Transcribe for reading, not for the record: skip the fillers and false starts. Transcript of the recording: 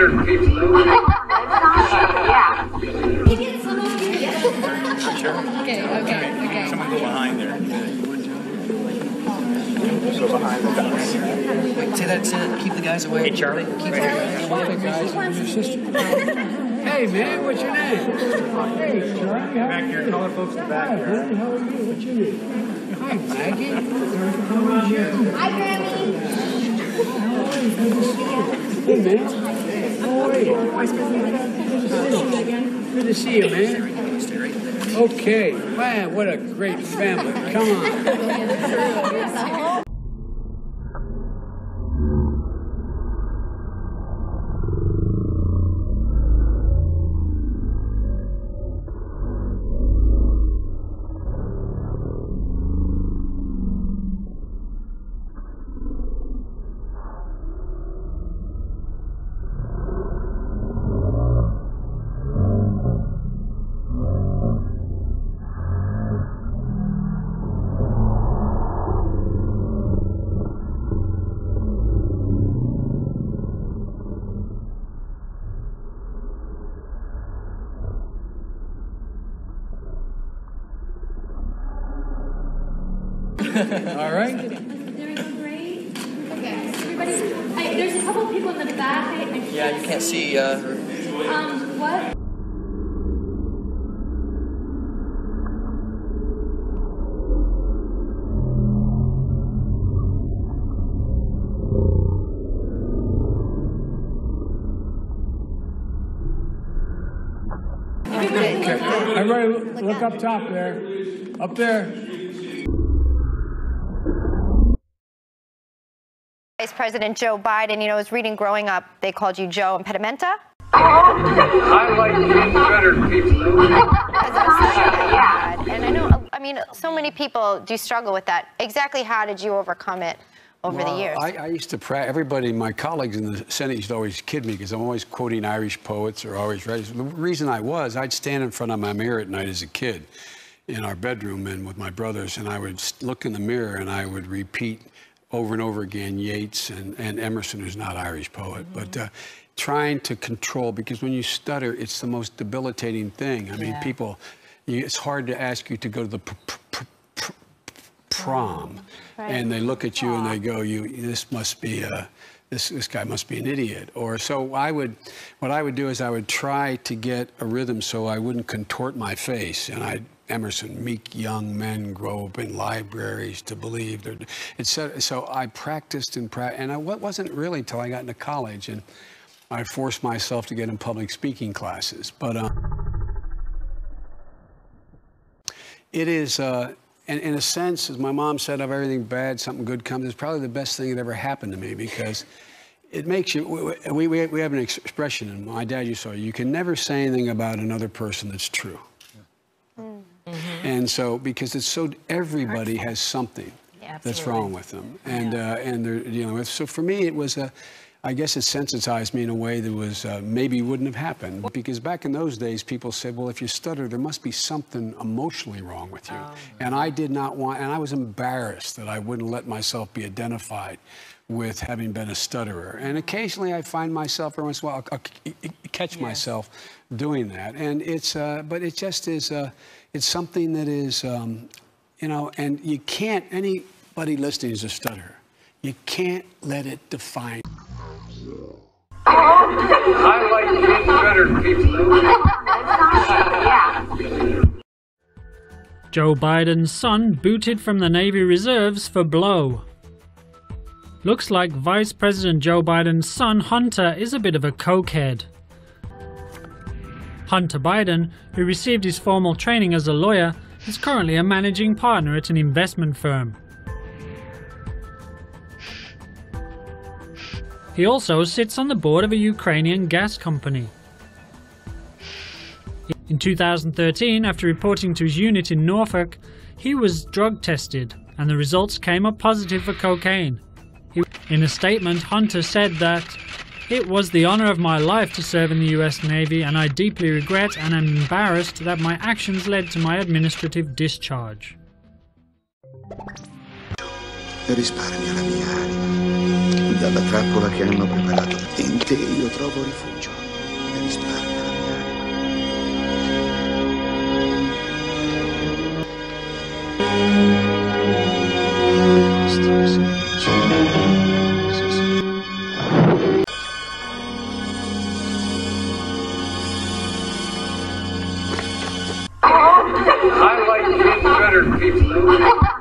100 people. Yeah. Okay. Someone go behind there. So behind the fence. Wait, say that, keep the guys away. Hey, Charlie. Keep the guys away. Hey, man, what's your name? Hey, Charlie. Back here, color folks in the back here. Hi, how are you? What's your name? Hi, Maggie. Hi, Grammy. Hey, man. How are you? Good to see you, man. Okay. Man, what a great family. Come on. All right. Doing great. Okay, everybody. There's a couple people in the back. Yeah, you can't see. What? Everybody, look up top there. Up there. Vice President Joe Biden, you know, I was reading growing up, they called you Joe Impedimenta. I like being better people. Yeah. And I know, I mean, so many people do struggle with that. Exactly how did you overcome it over the years? I used to everybody, my colleagues in the Senate used to always kid me because I'm always quoting Irish poets or always writing. The reason I'd stand in front of my mirror at night as a kid in our bedroom and with my brothers, and I would look in the mirror and I would repeat over and over again Yeats and Emerson, who's not Irish poet, but trying to control, because when you stutter, it's the most debilitating thing. I mean, people, it's hard to ask you to go to the prom, and they look at you and they go, this must be this guy must be an idiot. Or so what I would do is I would try to get a rhythm so I wouldn't contort my face, and Emerson, meek young men grow up in libraries to believe. So I practiced and it wasn't really until I got into college and I forced myself to get in public speaking classes. But it is, in a sense, as my mom said, of everything bad, something good comes. It's probably the best thing that ever happened to me, because it makes you, we have an expression, and my dad used to say, you can never say anything about another person that's true. And so, because it's so, everybody has something that's wrong with them, and they're dealing with. So for me, it was I guess it sensitized me in a way that was maybe wouldn't have happened, because back in those days, people said, well, if you stutter, there must be something emotionally wrong with you. And I did not want, and I was embarrassed that I wouldn't let myself be identified with having been a stutterer. And occasionally I find myself, every once in a while, I'll catch myself doing that. And it's, but it just is, it's something that is, you know, and you can't, anybody listening is a stutterer. You can't let it define. I like being better people. Yeah. Joe Biden's son booted from the Navy Reserves for blow. Looks like Vice President Joe Biden's son Hunter is a bit of a cokehead. Hunter Biden, who received his formal training as a lawyer, is currently a managing partner at an investment firm. He also sits on the board of a Ukrainian gas company. In 2013, after reporting to his unit in Norfolk, he was drug tested, and the results came up positive for cocaine. In a statement, Hunter said that, "It was the honor of my life to serve in the US Navy, and I deeply regret and am embarrassed that my actions led to my administrative discharge." Risparmia la mia anima, dalla trappola che hanno preparato. In te io trovo rifugio e risparmio la mia I like better people.